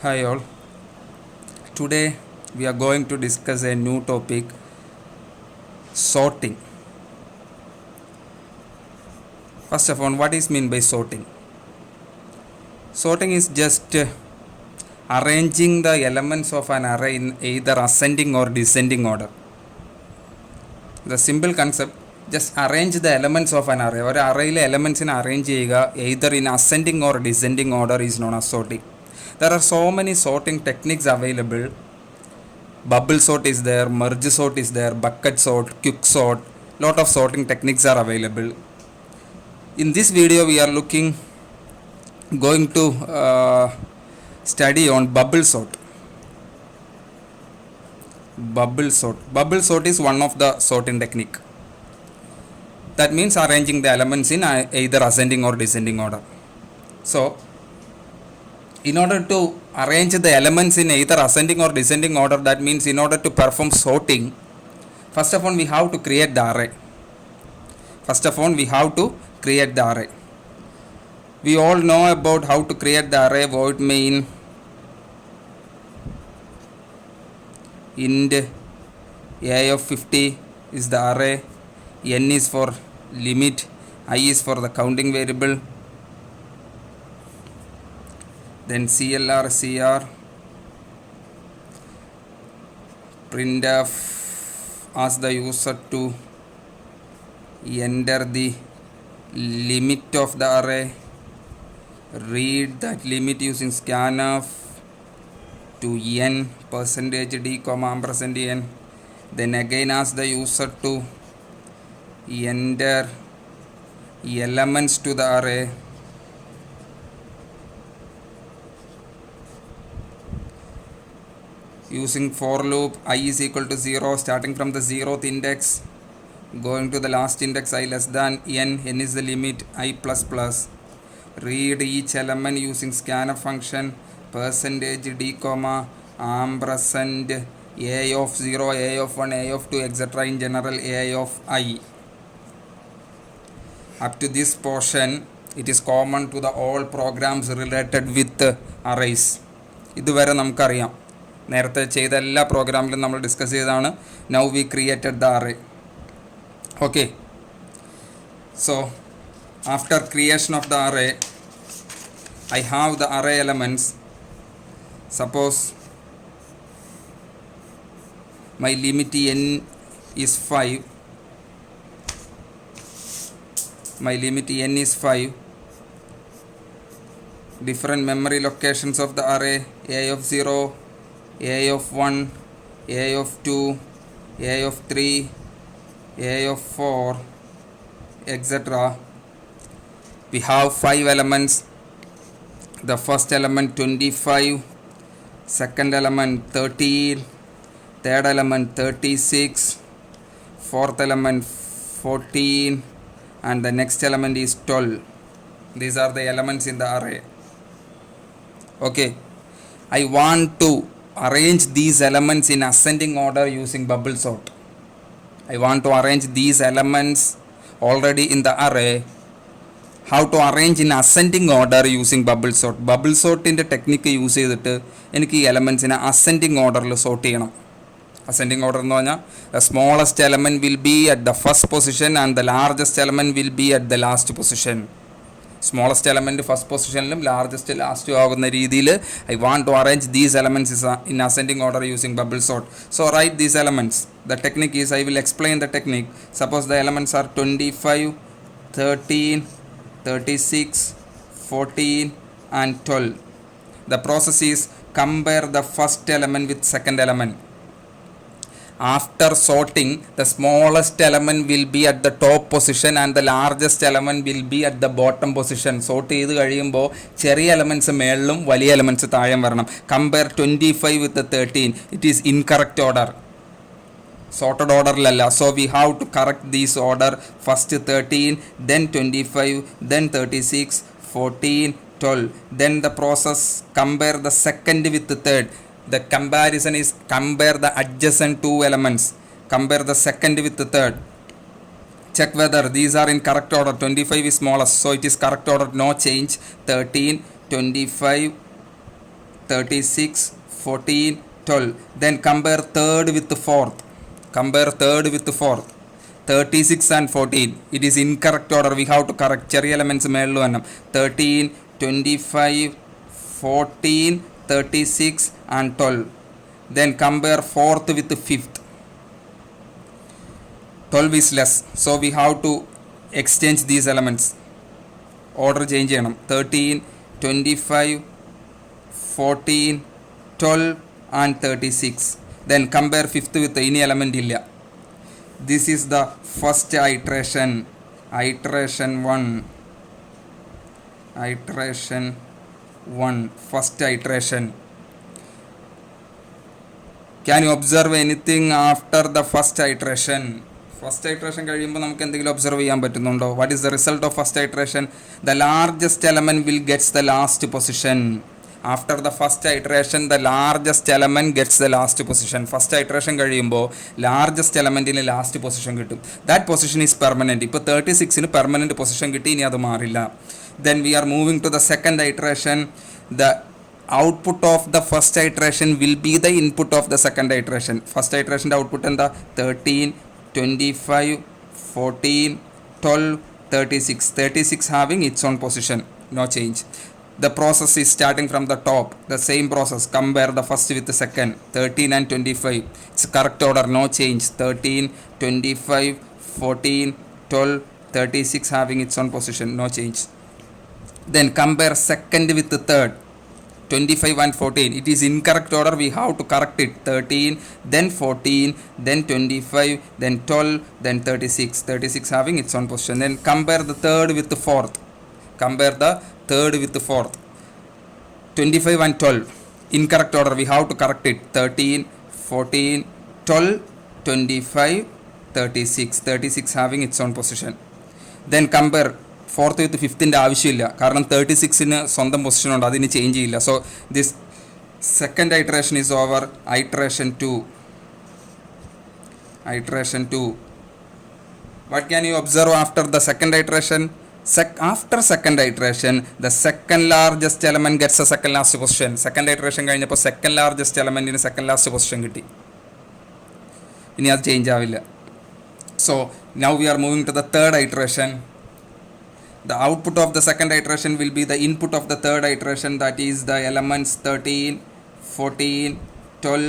Hi all. Today we are going to discuss a new topic, sorting. First of all, what is meant by sorting? Sorting is just arranging the elements of an array in either ascending or descending order. The simple concept, just arrange the elements of an array. ഒരു അറേയിലെ എലമെൻസിനെ arrange ചെയ്യുക either in ascending or descending order is known as sorting. There are so many sorting techniques available. Bubble sort is there, merge sort is there, bucket sort, quick sort. Lot of sorting techniques are available. In this video we are going to study on bubble sort. Bubble sort is one of the sorting technique. That means arranging the elements in either ascending or descending order. So in order to arrange the elements in either ascending or descending order, that means in order to perform sorting, first of all we have to create the array. We all know about how to create the array. Void main int a of 50 is the array, n is for limit, I is for the counting variable, then cr printf asks the user to enter the limit of the array, read that limit using scanf to n %d comma ampersand n, then again ask the user to enter elements to the array, using for loop I is equal to 0 starting from the 0th index going to the last index I less than n is the limit I plus plus, read each element using scanf function %d comma ampersand a of 0, a of 1, a of 2, etc. in general a of I. Up to this portion it is common to the all programs related with arrays. ഇതുവരെ നമുക്കറിയാം, നേരത്തെ ചെയ്ത എല്ലാ പ്രോഗ്രാമിലും നമ്മൾ discuss ചെയ്തതാണ്. Now we created the array. Okay, so after creation of the array I have the array elements. Suppose my limit n is 5. Different memory locations of the array a of 0, a of 1, a of 2, a of 3, a of 4, etc. We have 5 elements. The first element 25, second element 13, third element 36, fourth element 14, and the next element is 12. These are the elements in the array. Okay, I want to arrange these elements in ascending order using bubble sort. I want to arrange these elements already in the array. How to arrange in ascending order using bubble sort. Bubble sort in the technique use ചെയ്തിട്ട് എനിക്ക് ഈ എലമെൻസിനെ ascending ഓർഡറിൽ sort ചെയ്യണം. Ascending order എന്ന് പറഞ്ഞാൽ the smallest element will be at the first position and the largest element will be at the last position. Smallest element first positionലും largest last ആകുന്ന രീതിയിൽ I want to arrange these elements in ascending order using bubble sort. So write these elements. The technique is, I will explain the technique. Suppose the elements are 25, 13, 36, 14 and 12. The process is compare the first element with second element. After sorting, the smallest element will be at the top position and the largest element will be at the bottom position. Sort ചെയ്ത് കഴിയുമ്പോൾ ചെറിയ elements മേളിലും വലിയ elements താഴെ വരണം. Compare 25 with the 13. It is incorrect order. Sorted orderlല്ല. So we have to correct this order. First 13, then 25, then 36, 14, 12. Then the process compare the second with the third. The comparison is compare the adjacent two elements. Compare the second with the third. Check whether these are in correct order. 25 is smallest, so it is correct order, no change. 13, 25, 36, 14, 12. Then compare third with the fourth. Compare third with the fourth. 36 and 14. It is incorrect order. We have to correct. Cherry elements മേളിൽ വരണം. 13, 25, 14, 36 and 12. Then compare fourth with the fifth. 12 is less. So we have to exchange these elements. Order change ചെയ്യണം. 13, 25, 14, 12 and 36. Then compare fifth with any element illa. This is the first iteration. Iteration 1. Iteration 1. First iteration. Can you observe anything after the first iteration? First iteration കഴിയുമ്പോൾ നമുക്ക് എന്തെങ്കിലും observe ചെയ്യാൻ പറ്റുന്നുണ്ടോ? What is the result of first iteration? The largest element will gets the last position. After the first iteration, the largest element gets the last position. First iteration കഴിയുമ്പോൾ largest elementന് last position കിട്ടും. That position is permanent. ഇപ്പോൾ 36ന് permanent position കിട്ടി, ഇനി അത് മാറില്ല. Then we are moving to the second iteration. The output of the first iteration will be the input of the second iteration. First iteration output എന്താ? 13, 25, 14, 12, 36. 36 having its own position. No change. The process is starting from the top. The same process. Compare the first with the second. 13 and 25. It's correct order. No change. 13, 25, 14, 12, 36 having its own position. No change. Then compare second with the third. 25 and 14. It is incorrect order. We have to correct it. 13, then 14, then 25, then 12, then 36. 36 having its own position. Then compare the third with the fourth. Compare the third with the fourth. 25 and 12. Incorrect order. We have to correct it. 13, 14, 12, 25, 36. 36 having its own position. Then compare fourth with ഫിഫ്ത്തിൻ്റെ ആവശ്യമില്ല, കാരണം 36ന് സ്വന്തം position ഉണ്ട്, അതിന് change ചെയ്യില്ല. So this second iteration is over. Iteration 2. Iteration 2. What can you observe after the second iteration? After second iteration, the second largest element gets a second last position. Second iteration കഴിഞ്ഞപ്പോൾ second largest elementന് second last position കിട്ടി. ഇനി അത് change ആവില്ല. So now we are moving to the third iteration. The output of the second iteration will be the input of the third iteration, that is the elements 13, 14, 12,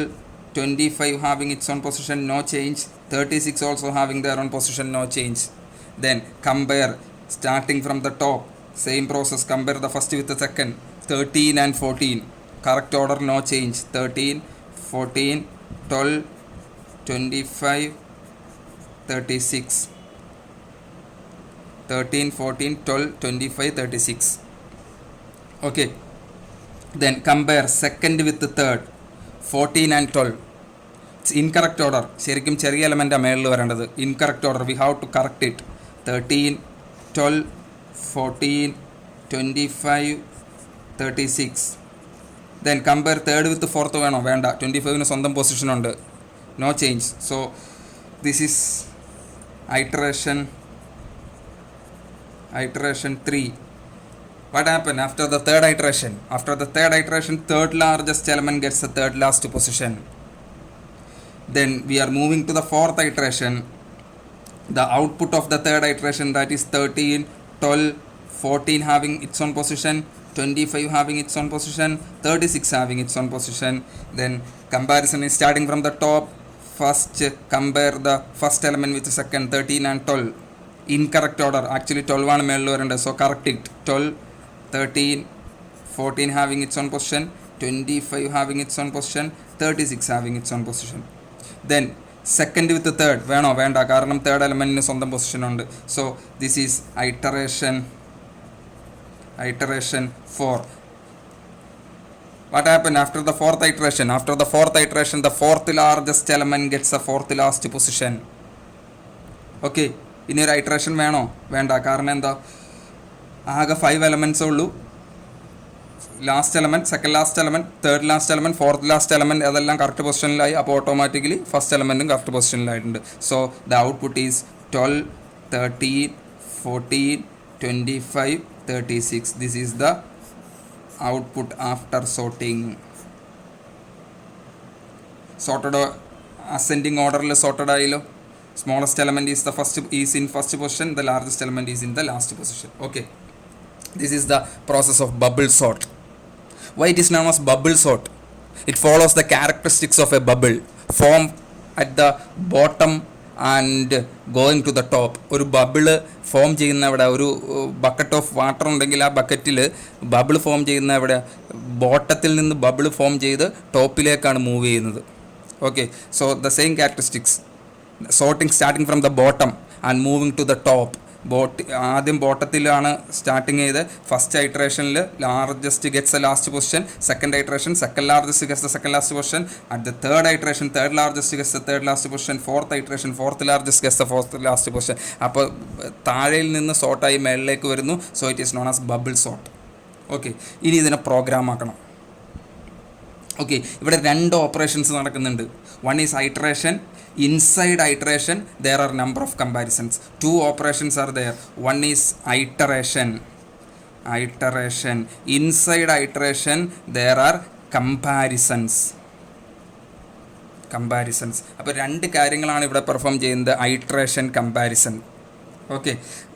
25 having its own position, no change. 36 also having their own position, no change. Then compare starting from the top. Same process. Compare the first with the second. 13 and 14. Correct order, no change. 13, 14, 12, 25, 36. 13, 14, 12, 25, 36. Okay. Then compare second with the third. 14 and 12. It's incorrect order. ശരിക്കും ചെറിയ element മേളിൽ വരേണ്ടത്. Incorrect order. We have to correct it. 13, 12, 14, 25, 36. Then compare third with the fourth വേണോ? വേണ്ട. 25ന് സ്വന്തം position ഉണ്ട്. No change. So this is iteration 3. What happened after the third iteration? After the third iteration, third largest element gets the third last position. Then we are moving to the fourth iteration. The output of the third iteration, that is 13, 12, 14 having its own position, 25 having its own position, 36 having its own position. Then comparison is starting from the top. First compare the first element with the second. 13 and 12. Incorrect order. Actually 12 ആണ് മേളിൽ വരേണ്ടത്. So correct it. 12, 13, 14 having its own position, 25 having its own position, 36 having its own position. Then second with the third വേണോ? വേണ്ട, കാരണം third എലമെൻറ്റിന് സ്വന്തം position ഉണ്ട്. So this is iteration 4. What happened after the fourth iteration? After the fourth iteration, the fourth largest element gets the fourth last position. Okay. ഇനി ഒരു iteration വേണോ? വേണ്ട, കാരണം എന്താ? ആകെ 5 എലമെൻറ്റ്സേ ഉള്ളൂ. Last element, second last element, third last element, fourth last element അതെല്ലാം കറക്റ്റ് പൊസിഷനിലായി. അപ്പോൾ ഓട്ടോമാറ്റിക്കലി ഫസ്റ്റ് എലമെൻറ്റും കറക്റ്റ് പൊസിഷനിലായിട്ടുണ്ട്. So the output is 12, 13, 14, 25, 36. This is the output after sorting. Sorted ascending order sorted ആയല്ലോ. Smallest element is in first position, the largest element is in the last position. Okay, this is the process of bubble sort. Why it is known as bubble sort? It follows the characteristics of a bubble, form at the bottom and going to the top. ഒരു ബബിള് form ചെയ്യുന്ന അവിടെ ഒരു bucket of water ഉണ്ടെങ്കിൽ ആ ബക്കറ്റിൽ bubble form ചെയ്യുന്ന അവിടെ ബോട്ടത്തിൽ നിന്ന് ബബിൾ ഫോം ചെയ്ത് ടോപ്പിലേക്കാണ് മൂവ് ചെയ്യുന്നത്. Okay, so the same characteristics, sorting starting from the bottom and moving to the top. ആദ്യം ബോട്ടത്തിലാണ് സ്റ്റാർട്ടിങ് ചെയ്ത് ഫസ്റ്റ് ഐട്രേഷനിൽ largest gets the last position, second iteration second largest gets the second last position, at the third iteration third largest gets the third last position, fourth iteration fourth largest gets the fourth last position. അപ്പോൾ താഴെയിൽ നിന്ന് സോർട്ടായി മേളിലേക്ക് വരുന്നു. So it is known as bubble sort. Okay, ഇനി ഇതിനെ program ആക്കണം. Okay, ഇവിടെ രണ്ട് ഓപ്പറേഷൻസ് നടക്കുന്നുണ്ട്. One is iteration. Inside iteration there are number of comparisons. Two operations are there. One is iteration. Inside iteration there are comparisons. അപ്പോൾ രണ്ട് കാര്യങ്ങളാണ് ഇവിടെ പെർഫോം ചെയ്യുന്നത്, ഐട്രേഷൻ, കമ്പാരിസൺ. ഓക്കെ,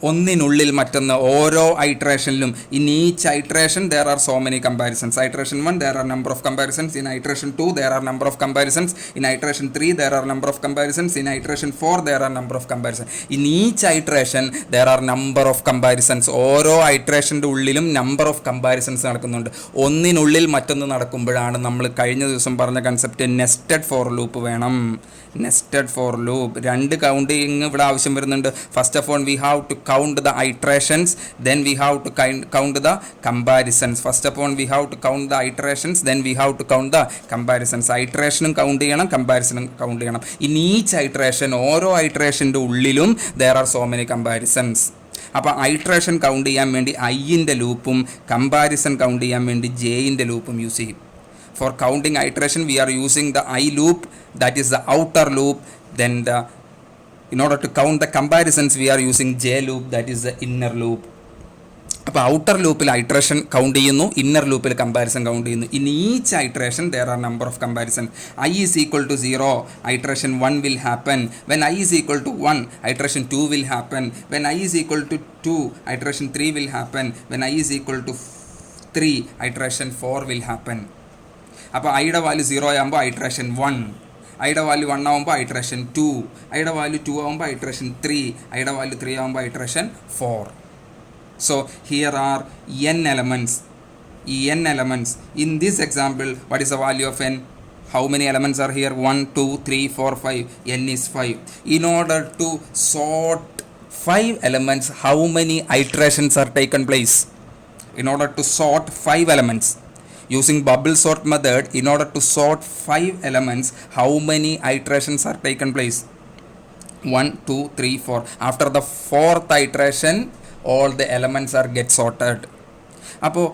ഒന്നിനുള്ളിൽ മറ്റൊന്ന് ഓരോ ഐട്രേഷനിലും. In each iteration there are so many comparisons. Iteration 1 there are number of comparisons. In iteration 2 there are number of comparisons. In iteration 3 there are number of comparisons. In iteration 4 there are number of comparison. In each iteration there are number of comparisons. ഓരോ ഐട്രേഷൻ്റെ ഉള്ളിലും number of comparisons നടക്കുന്നുണ്ട്. ഒന്നിനുള്ളിൽ മറ്റൊന്ന് നടക്കുമ്പോഴാണ് നമ്മൾ കഴിഞ്ഞ ദിവസം പറഞ്ഞ concept nested for loop വേണം. നെസ്റ്റഡ് ഫോർ ലൂപ്പ് രണ്ട് കൗണ്ടിങ് ഇവിടെ ആവശ്യം വരുന്നുണ്ട്. First of all we have to count the iterations, then we have to count the comparisons. First of all we have to count the iterations, then we have to count the comparisons. Iteration count ചെയ്യണം, comparison count ചെയ്യണം. In each iteration, ഓരോ ഐട്രേഷൻ്റെ ഉള്ളിലും there are so many comparisons. അപ്പോൾ iteration count ചെയ്യാൻ വേണ്ടി ഐൻ്റെ ലൂപ്പും comparison count ചെയ്യാൻ വേണ്ടി ജെയിൻ്റെ ലൂപ്പും യൂസ് ചെയ്യും. For counting iteration we are using the I loop, that is the outer loop. Then in order to count the comparisons we are using J loop, that is the inner loop. അപ്പോൾ outer ലൂപ്പിൽ iteration count ചെയ്യുന്നു, inner ലൂപ്പിൽ comparison count ചെയ്യുന്നു. In each iteration there are number of comparison. I is equal to 0, iteration 1 will happen. When I is equal to 1, iteration 2 will happen. When I is equal to 2, iteration 3 will happen. When I is equal to 3, iteration 4 will happen. അപ്പോൾ ഐയുടെ value 0 ആകുമ്പോൾ iteration 1, ഐയുടെ value 1 ആകുമ്പോൾ iteration 2, ഐയുടെ value 2 ആകുമ്പോൾ iteration 3, ഐയുടെ value 3 ആകുമ്പോൾ iteration 4. So here are n elements. n elements. In this example, what is the value of n? How many elements are here? 1, 2, 3, 4, 5. n is 5. In order to sort 5 elements, how many iterations are taken place? In order to sort 5 elements, using bubble sort method, in order to sort 5 elements, how many iterations are taken place? 1, 2, 3, 4. After the 4th iteration, all the elements are get sorted. അപ്പോൾ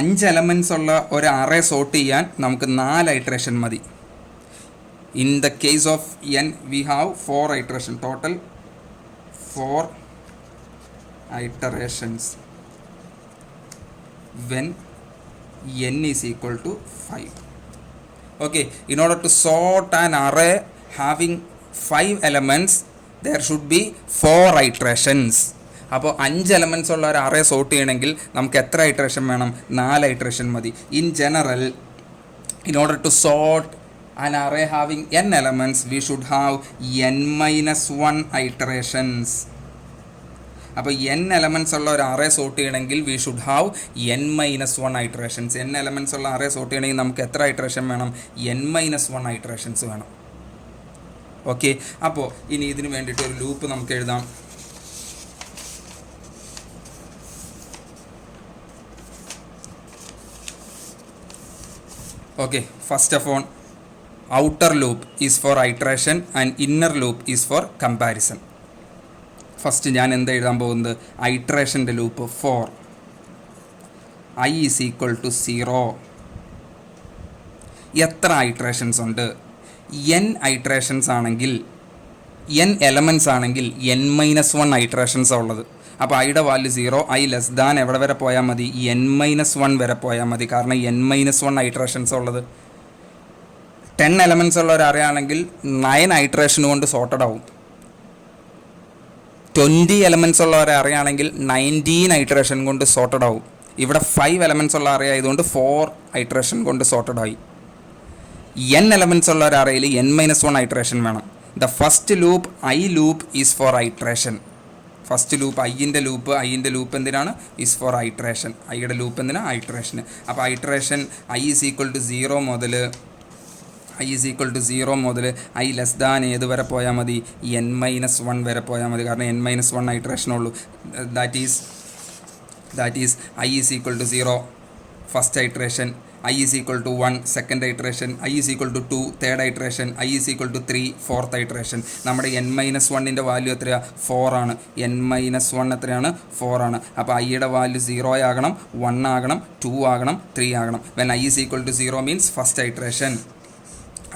5 elements ഉള്ള ഒരു array sort ചെയ്യാൻ നമുക്ക് 4 iteration മതി. In the case of n we have 4 iteration, total 4 iterations when n is equal to 5. Okay, in order to sort an array having 5 elements, there should be 4 iterations. അപ്പോൾ 5 elements ഉള്ള ഒരു array sort ചെയ്യണമെങ്കിൽ നമുക്ക് എത്ര iteration വേണം? 4 iteration മതി. In general, in order to sort an array having n elements, we should have n-1 iterations. അപ്പോൾ n elements ഉള്ള ഒരു അറേ സോർട്ട് ചെയ്യണമെങ്കിൽ we should have n-1 iterations. n elements ഉള്ള അറേ സോർട്ട് ചെയ്യണമെങ്കിൽ നമുക്ക് എത്ര ഐട്രേഷൻ വേണം? n-1 ഐട്രേഷൻസ് വേണം. ഓക്കെ, അപ്പോൾ ഇനി ഇതിന് വേണ്ടിയിട്ട് ഒരു ലൂപ്പ് നമുക്ക് എഴുതാം. Okay, first of all, outer loop is for iteration and inner loop is for comparison. First ഞാൻ എന്താ എഴുതാൻ പോകുന്നത്? ഐട്രേഷൻ്റെ loop 4, I is equal to 0. എത്ര ഐട്രേഷൻസ് ഉണ്ട്? n ഐട്രേഷൻസ് ആണെങ്കിൽ, n എലമെൻറ്റ്സ് ആണെങ്കിൽ n-1 ഐട്രേഷൻസാണ് ഉള്ളത്. അപ്പോൾ ഐയുടെ വാല്യൂ 0, ഐ ലെസ് ദാൻ എവിടെ വരെ പോയാൽ മതി? n-1 വരെ പോയാൽ മതി. കാരണം n-1 ഐട്രേഷൻസ് ഉള്ളത്. 10 എലമെൻറ്റ്സ് ഉള്ള ഒരു അറിയാണെങ്കിൽ 9 ഐട്രേഷൻ കൊണ്ട് സോർട്ടഡ് ആവും. 20 എലമെൻറ്റ്സ് ഉള്ള ഒരു അറിയാണെങ്കിൽ 19 ഐട്രേഷൻ കൊണ്ട് സോർട്ടഡ് ആവും. ഇവിടെ 5 എലമെൻറ്റ്സ് ഉള്ള അറിയായതുകൊണ്ട് 4 ഐട്രേഷൻ കൊണ്ട് സോർട്ടഡ് ആയി. n എലമെൻറ്റ്സ് ഉള്ള ഒരു അറയിൽ n-1 ഐട്രേഷൻ വേണം. The first loop i loop is for iteration. First loop ഐൻ്റെ ലൂപ്പ് എന്തിനാണ്? Is for iteration. ഐയുടെ ലൂപ്പ് എന്തിനാണ്? ഐട്രേഷന്. അപ്പോൾ iteration I is equal to 0 മുതൽ ഐ ലെസ് ദാൻ ഏത് വരെ പോയാൽ മതി? n-1 വരെ പോയാൽ മതി. കാരണം n-1 ഐട്രേഷനുള്ളൂ. That is i is equal to 0 first iteration, I is equal to 1 second iteration, I is equal to 2 third iteration, I is equal to 3 fourth iteration. നമ്മുടെ n-1ൻ്റെ വാല്യൂ എത്രയാണ്? 4 ആണ്. n-1 എത്രയാണ്? 4 ആണ്. അപ്പോൾ ഐയുടെ വാല്യൂ 0 ആകണം, 1 ആകണം, 2 ആകണം, 3 ആകണം. When I is equal to 0 means first iteration,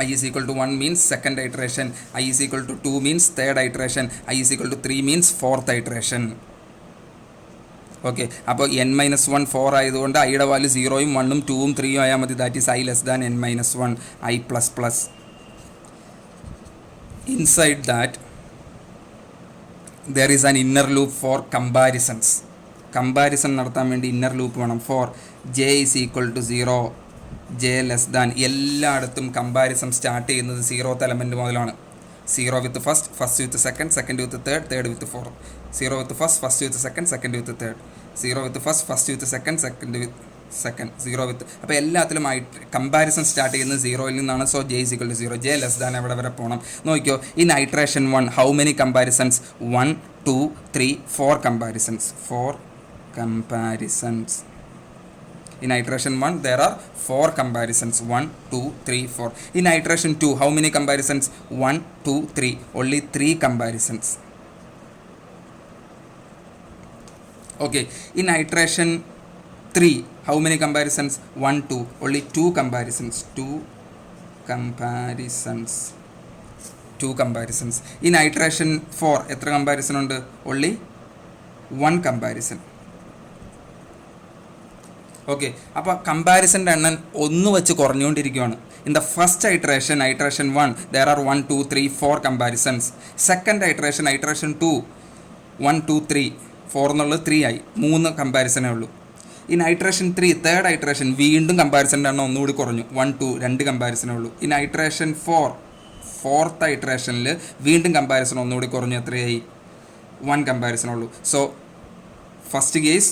I is equal to 1 means second iteration, I is equal to 2 means third iteration, I is equal to 3 means fourth iteration. Okay, അപ്പോൾ n-1 4 ആയതുകൊണ്ട് ഐയുടെ value 0ഉം 1ഉം 2ഉം 3ഉം ആയാൽ മതി. That is I less than n-1, I plus plus. Inside that there is an inner loop for comparisons. Comparison നടത്താൻ വേണ്ടി inner loop വേണം. For j is equal to 0, j less than. എല്ലായിടത്തും comparison start ചെയ്യുന്നത് 0th element മുതലാണ്. 0 with first, first with second, second with third, third with fourth. 0 with first, first with second, second with third. 0 with first, first with second, second with second. 0 വിത്ത്. അപ്പോൾ എല്ലാത്തിലും comparison start ചെയ്യുന്നത് 0യിൽ നിന്നാണ്. So j is equal to 0, j less than എവിടെ വരെ പോകണം? നോക്കിയോ, in iteration 1 how many comparisons? 1 2 3 4 comparisons. 4 comparisons. In iteration 1, there are 4 comparisons. 1, 2, 3, 4. In iteration 2, how many comparisons? 1, 2, 3. Only 3 comparisons. Okay. In iteration 3, how many comparisons? 1, 2. Only 2 comparisons. 2 comparisons. 2 comparisons. In iteration 4, എത്ര comparison ഉണ്ട്? Only 1 comparison. Okay, അപ്പോൾ കമ്പാരിസൻ്റെ എണ്ണം 1 വെച്ച് കുറഞ്ഞുകൊണ്ടിരിക്കുകയാണ്. In the first iteration 1, there are 1 2 3 4 comparisons. Second iteration 2, 1 2 3 4 എന്നുള്ളത് 3 ആയി, 3 കമ്പാരിസനേ ഉള്ളൂ. In iteration 3 third iteration വീണ്ടും കമ്പാരിസൻ്റെ എണ്ണം ഒന്നുകൂടി കുറഞ്ഞു, 1 2 2 കമ്പാരിസനേ ഉള്ളൂ. ഇൻ ഐട്രേഷൻ 4 ഫോർത്ത് ഐട്രേഷനിൽ വീണ്ടും കമ്പാരിസൺ ഒന്നുകൂടി കുറഞ്ഞു, എത്രയായി? 1 കമ്പാരിസനേ ഉള്ളൂ. So first case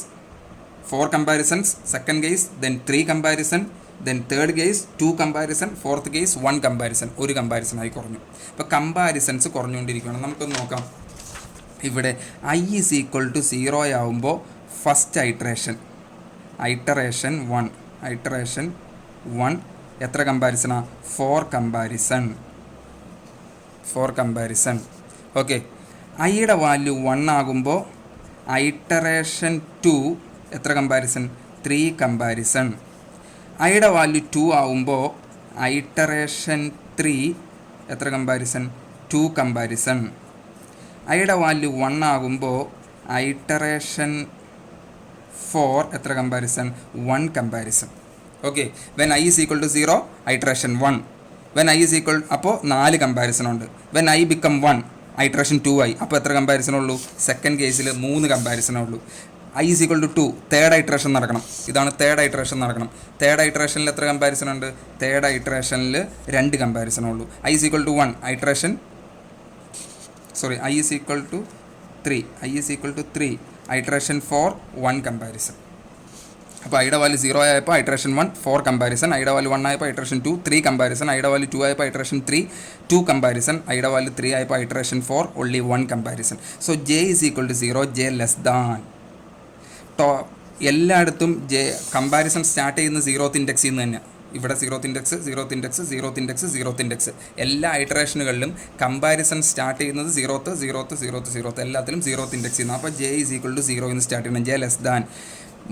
4 comparisons, second case then 3 comparison, then third case 2 comparison, fourth case 1 comparison. ഒരു കമ്പാരിസൺ ആയി കുറഞ്ഞു. അപ്പോൾ കമ്പാരിസൺസ് കുറഞ്ഞുകൊണ്ടിരിക്കുകയാണ്. നമുക്കൊന്ന് നോക്കാം. ഇവിടെ ഐ ഈസ് ഈക്വൽ ടു 0 ആവുമ്പോൾ ഫസ്റ്റ് ഐട്രേഷൻ 1 എത്ര കമ്പാരിസണാണ്? 4 കമ്പാരിസൺ. ഓക്കെ, ഐയുടെ വാല്യൂ 1 ആകുമ്പോൾ ഐറ്ററേഷൻ 2 എത്ര കമ്പാരിസൺ? 3 കമ്പാരിസൺ. ഐയുടെ വാല്യൂ 2 ആവുമ്പോൾ ഐറ്ററേഷൻ 3 എത്ര കമ്പാരിസൺ? 2 കമ്പാരിസൺ. ഐയുടെ വാല്യൂ 1 ആകുമ്പോൾ ഐറ്ററേഷൻ 4 എത്ര comparison? 1 comparison. Okay, when I is equal to 0 iteration 1, when I is equal അപ്പോൾ 4 കമ്പാരിസൺ ഉണ്ട്. വെൻ ഐ ബിക്കം 1 ഐറ്ററേഷൻ 2 ആയി, അപ്പോൾ എത്ര കമ്പാരിസണുള്ളൂ? സെക്കൻഡ് കേസിൽ 3 കമ്പാരിസണേ ഉള്ളൂ. I is equal to 2 third iteration നടക്കണം. ഇതാണ് തേർഡ് ഐട്രേഷൻ നടക്കണം. തേർഡ് ഐട്രേഷനിൽ എത്ര കമ്പാരിസൺ ഉണ്ട്? തേർഡ് ഐട്രേഷനിൽ 2 കമ്പാരിസണേ ഉള്ളൂ. I is equal to 1 iteration I is equal to 3 iteration 4 1 comparison. അപ്പോൾ ഐയുടെ വാല്യൂ 0 ആയപ്പോൾ ഐട്രേഷൻ 1 4 കമ്പാരിസൺ, ഐയുടെ വാല്യൂ 1 ആയപ്പോൾ ഐട്രേഷൻ 2 3 കമ്പാരിസൺ, ഐയുടെ വാല്യൂ 2 ആയപ്പോൾ ഐട്രേഷൻ 3 2 കമ്പാരിസൺ, ഐയുടെ വാല്യൂ 3 ആയപ്പോൾ iteration 4 only 1 comparison. So j is equal to 0, j less than. എല്ലായിടത്തും കമ്പാരിസൺ സ്റ്റാർട്ട് ചെയ്യുന്ന 0th ഇൻഡെക്സിൽ നിന്ന് തന്നെ. ഇവിടെ 0th ഇൻഡെക്സ് എല്ലാ ഐട്രേഷനുകളിലും കമ്പാരിസൺ സ്റ്റാർട്ട് ചെയ്യുന്നത് 0th എല്ലാത്തിലും 0th ഇൻഡെക്സിൽ നിന്ന്. അപ്പോൾ j ഈസ് ഈക്വൽ ടു 0 എന്ന് സ്റ്റാർട്ട് ചെയ്യണം. j less than.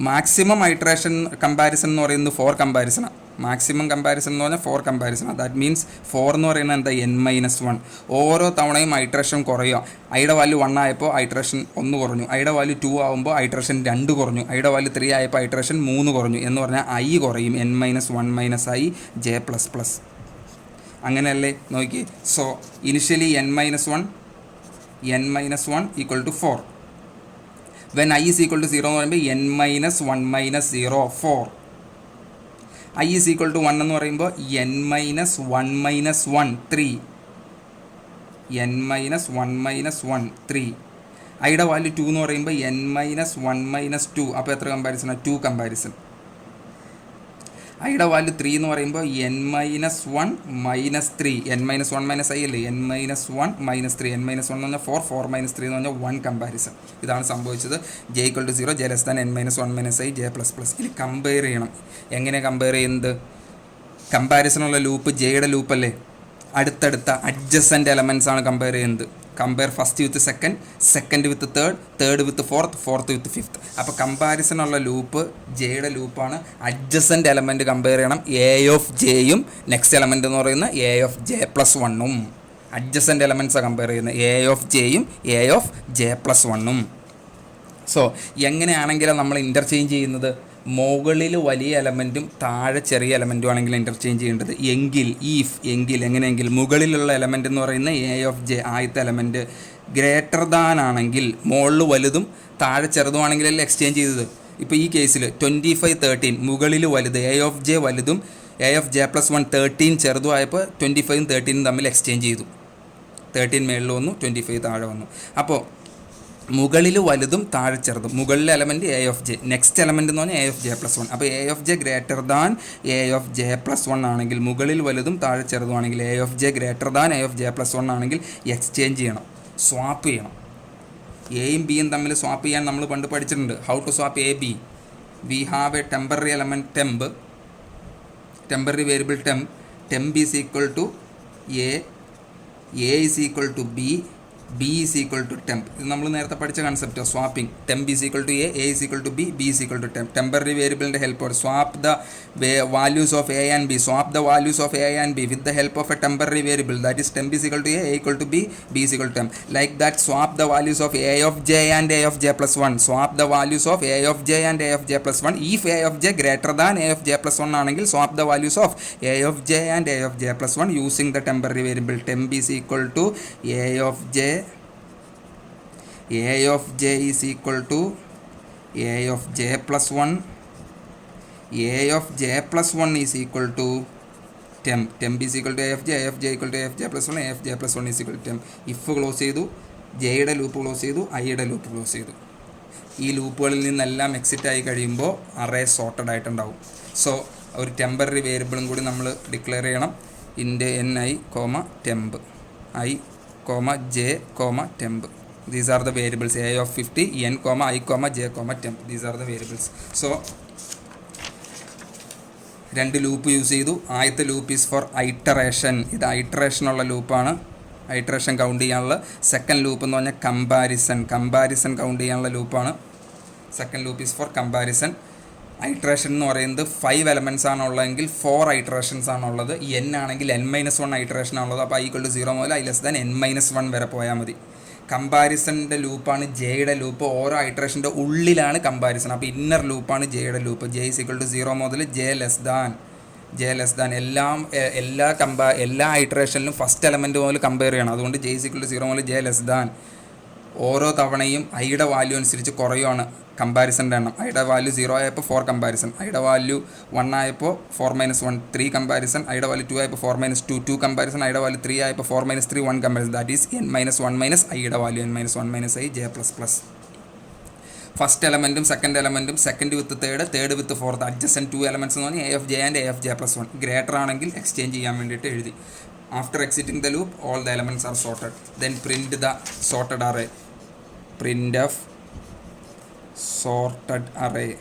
Maximum iteration comparison എന്ന് പറയുന്നത് 4 കമ്പാരിസണാണ്. മാക്സിമം കമ്പാരിസൺ എന്ന് പറഞ്ഞാൽ 4 കമ്പാരിസൺ. ദാറ്റ് മീൻസ് 4 എന്ന് പറയുന്നത് എന്താ, n-1. ഓരോ തവണയും ഐട്രേഷൻ കുറയുക. ഐയുടെ വാല്യൂ 1 ആയപ്പോൾ ഐട്രേഷൻ 1 കുറഞ്ഞു, ഐയുടെ വാല്യൂ 2 ആകുമ്പോൾ ഐട്രേഷൻ 2 കുറഞ്ഞു, ഐയുടെ വാല്യൂ 3 ആയപ്പോൾ ഐട്രേഷൻ 3 കുറഞ്ഞു എന്ന് പറഞ്ഞാൽ ഐ കുറയും. n-1 - i j++. അങ്ങനെയല്ലേ, നോക്കി. So initially n-1 equal to 4. When i is equal to 0 എന്ന് പറയുമ്പോൾ n-1 - 0 4. i is equal to 1 എന്ന് പറയുമ്പോൾ n-1 - 1 3. n-1 - 3. ഐയുടെ വാല്യൂ 2 എന്ന് പറയുമ്പോൾ n-1 - 2. അപ്പോൾ എത്ര കമ്പാരിസണാണ്, 2 കമ്പാരിസൺ. ഐയുടെ വാല്യൂ 3 എന്ന് പറയുമ്പോൾ n-1 - 3. n-1 - i അല്ലേ, n-1 - 3. n-1 എന്ന് പറഞ്ഞാൽ 4, 4 - 3 എന്ന് പറഞ്ഞാൽ 1 കമ്പാരിസൺ. ഇതാണ് സംഭവിച്ചത്. j = 0, j < n-1 - i j++. ഇനി കമ്പയർ ചെയ്യണം. എങ്ങനെ കമ്പയർ ചെയ്യുന്നത്? കമ്പാരിസണുള്ള ലൂപ്പ് ജെയുടെ ലൂപ്പല്ലേ, അടുത്തടുത്ത അഡ്ജസൻ്റ് എലമെൻറ്റ്സ് ആണ് കമ്പയർ ചെയ്യുന്നത്. Compare first with second, second with third, third with fourth, fourth with fifth. അപ്പോൾ കമ്പാരിസണുള്ള ലൂപ്പ് ജെയുടെ ലൂപ്പാണ്. അഡ്ജസൻ്റ് എലമെൻറ്റ് കമ്പയർ ചെയ്യണം, എ ഓഫ് ജെയും നെക്സ്റ്റ് എലമെൻറ്റ് എന്ന് പറയുന്ന എ ഓഫ് j+1. അഡ്ജസൻ്റ് എലമെൻറ്റ്സാണ് കമ്പയർ ചെയ്യുന്നത്, എ ഓഫ് ജെയും എ ഓഫ് j+1. സോ എങ്ങനെയാണെങ്കിലും നമ്മൾ ഇൻ്റർചേഞ്ച് ചെയ്യുന്നത്, മുകളിൽ വലിയ എലമെൻറ്റും താഴെ ചെറിയ എലമെൻറ്റും ആണെങ്കിൽ ഇൻ്റർചേഞ്ച് ചെയ്യേണ്ടത്. എങ്ങനെയെങ്കിൽ മുകളിലുള്ള എലമെൻറ്റ് എന്ന് പറയുന്ന എ ഓഫ് ജെ ആദ്യത്തെ എലമെൻറ്റ് ഗ്രേറ്റർ ദാൻ ആണെങ്കിൽ മുകളിൽ വലുതും താഴെ ചെറുതുമാണെങ്കിലല്ലേ എക്സ്ചേഞ്ച് ചെയ്തത്. ഇപ്പോൾ ഈ കേസിൽ 25 13 മുകളിൽ വലുത് എ ഓഫ് ജെ വലുതും എ ഓഫ് j+1 13 ചെറുതുമായപ്പോൾ 25 13 തമ്മിൽ എക്സ്ചേഞ്ച് ചെയ്തു. 13 മേളിൽ വന്നു, 25 താഴെ വന്നു. അപ്പോൾ മുകളിൽ വലുതും താഴെ ചെറുതും, മുകളിലെ element a of j, next element എന്ന് പറഞ്ഞാൽ എ ഓഫ് j+1. അപ്പോൾ a of J greater than A of j+1 ആണെങ്കിൽ, മുകളിൽ വലുതും താഴെ ചെറുതുമാണെങ്കിൽ a of J greater than A of j+1 ആണെങ്കിൽ എക്സ്ചേഞ്ച് ചെയ്യണം, സ്വാപ്പ് ചെയ്യണം. എയും ബിയും തമ്മിൽ സ്വാപ്പ് ചെയ്യാൻ നമ്മൾ പണ്ട് പഠിച്ചിട്ടുണ്ട്. How to swap a b? We have a temporary element temp, temporary variable temp is equal to a is equal to B, B is equal to temp. ഇത് നമ്മൾ നേരത്തെ പഠിച്ച concept of swapping. Temp is equal to a is equal to B, B is equal to temp. Temporary വേരിയബിളിൻ്റെ ഹെൽപ്പോടെ swap the values of a and b, swap the values of a and b with the help of a temporary variable, that is temp is equal to A equal to B, B is equal to temp. Like that swap the values of A of J and A of j+1, swap the values of A of J and A of j+1. If A of J greater than A of j+1 ആണെങ്കിൽ swap the values of A of J and A of j+1 using the temporary variable temp is equal to A of J is equal to a of j+1, a of j+1 is equal to temp is equal to a of j equal to a of j+1, a of j+1 is equal to temp. if close ചെയ്തു, ജെയുടെ loop close ചെയ്തു, ഐയുടെ loop close ചെയ്തു. ഈ ലൂപ്പുകളിൽ നിന്നെല്ലാം exit ആയി കഴിയുമ്പോൾ array sorted ആയിട്ടുണ്ടാവും. സോ ഒരു ടെമ്പററി വേരിയബിളും കൂടി നമ്മൾ ഡിക്ലെയർ ചെയ്യണം. ഇൻറ്റ് ni, temp, i, j, temp. These are the variables a of 50, n, i, j, temp. These are the variables. So രണ്ട് ലൂപ്പ് യൂസ് ചെയ്തു. ആദ്യത്തെ ലൂപ്പ് ഈസ് ഫോർ ഐറ്ററേഷൻ. ഇത് ഐറ്ററേഷനുള്ള ലൂപ്പാണ്, ഐറ്ററേഷൻ കൗണ്ട് ചെയ്യാനുള്ള. സെക്കൻഡ് ലൂപ്പ് എന്ന് പറഞ്ഞാൽ കമ്പാരിസൺ കൗണ്ട് ചെയ്യാനുള്ള ലൂപ്പാണ്. Second loop is for comparison. Iteration എന്ന് പറയുന്നത് 5 എലമെൻറ്റ്സ് ആണുള്ളതെങ്കിൽ 4 ഐട്രേഷൻസ് ആണുള്ളത്. n ആണെങ്കിൽ n-1 ഐട്രേഷൻ ആണുള്ളത്. അപ്പോൾ i = 0 മുതൽ i < n-1 വരെ പോയാൽ മതി. കമ്പാരിസൻ്റെ ലൂപ്പാണ് ജെയുടെ ലൂപ്പ്. ഓരോ ഐട്രേഷൻ്റെ ഉള്ളിലാണ് കമ്പാരിസൺ. അപ്പോൾ ഇന്നർ ലൂപ്പാണ് ജെയുടെ ലൂപ്പ്. j = 0 മുതൽ j < എല്ലാ ഐട്രേഷനിലും ഫസ്റ്റ് എലമെൻറ്റ് മുതൽ കമ്പയർ ചെയ്യണം. അതുകൊണ്ട് j = 0 മുതൽ j <. ഓരോ തവണയും ഐയുടെ വാല്യൂ അനുസരിച്ച് കുറയുവാണ് കമ്പാരിസൻ്റെ എണ്ണം. ഐയുടെ വാല്യൂ 0 ആയപ്പോൾ 4 കമ്പാരിസൺ, ഐയുടെ വാല്യൂ 1 ആയപ്പോൾ 4 - 1 3 കമ്പാരിസൺ, ഐയുടെ വാല്യൂ 2 ആയപ്പോൾ 4 - 2 2 കമ്പാരിസൺ, ഐയുടെ വാല്യൂ 3 ആയപ്പോൾ 4 - 3 1 കമ്പാരിസൺ. ദാറ്റ് ഈസ് n-1 - ഐയുടെ value n-1 - i j++. First എലമെൻറ്റും സെക്കൻഡ് എലമെൻറ്റും second with third with fourth adjacent 2 elements എന്ന് പറഞ്ഞാൽ a of J and A of j+1 greater ആണെങ്കിൽ എക്സ്ചേഞ്ച് ചെയ്യാൻ വേണ്ടിയിട്ട് എഴുതി. After exiting the loop all the elements are sorted. Then print the sorted array. printf sorted array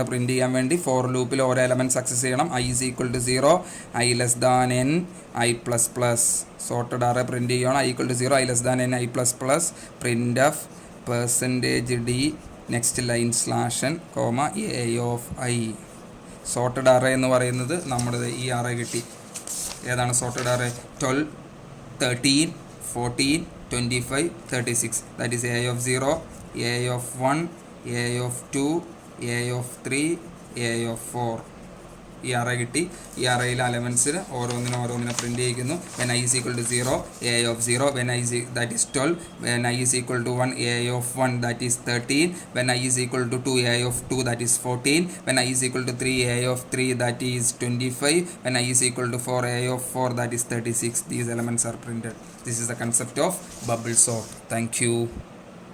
print ചെയ്യാൻ വേണ്ടി for ലൂപ്പിൽ ഓരോ എലമെൻറ്റ്സ് ആക്സസ് ചെയ്യണം. i = 0, i n, i++. Sorted array print ചെയ്യണം. i = 0, i n, i++. printf %d next line slash n comma a of i. Sorted array എന്ന് പറയുന്നത് നമ്മുടെ ഈ അറേ കിട്ടി. ഏതാണ് sorted array? 12, 13, 14, 25, 36. That is a of 0, a of 1, A of 2, A of 3, A of 4. ഈ array കിട്ടി. ഈ അറയിൽ എലമെൻറ്റ്സിൽ ഓരോന്നിനെ പ്രിൻറ്റ് ചെയ്യിക്കുന്നു. When I is equal to 0, a of 0, when I that is 12, when I is equal to 1, A of 1 that is 13, when I is equal to 2, A of 2 that is 14, when I is equal to 3, A of 3 that is 25, when I is equal to 4, A of 4 that is 36. These elements are printed. This is the concept of bubble sort. Thank you.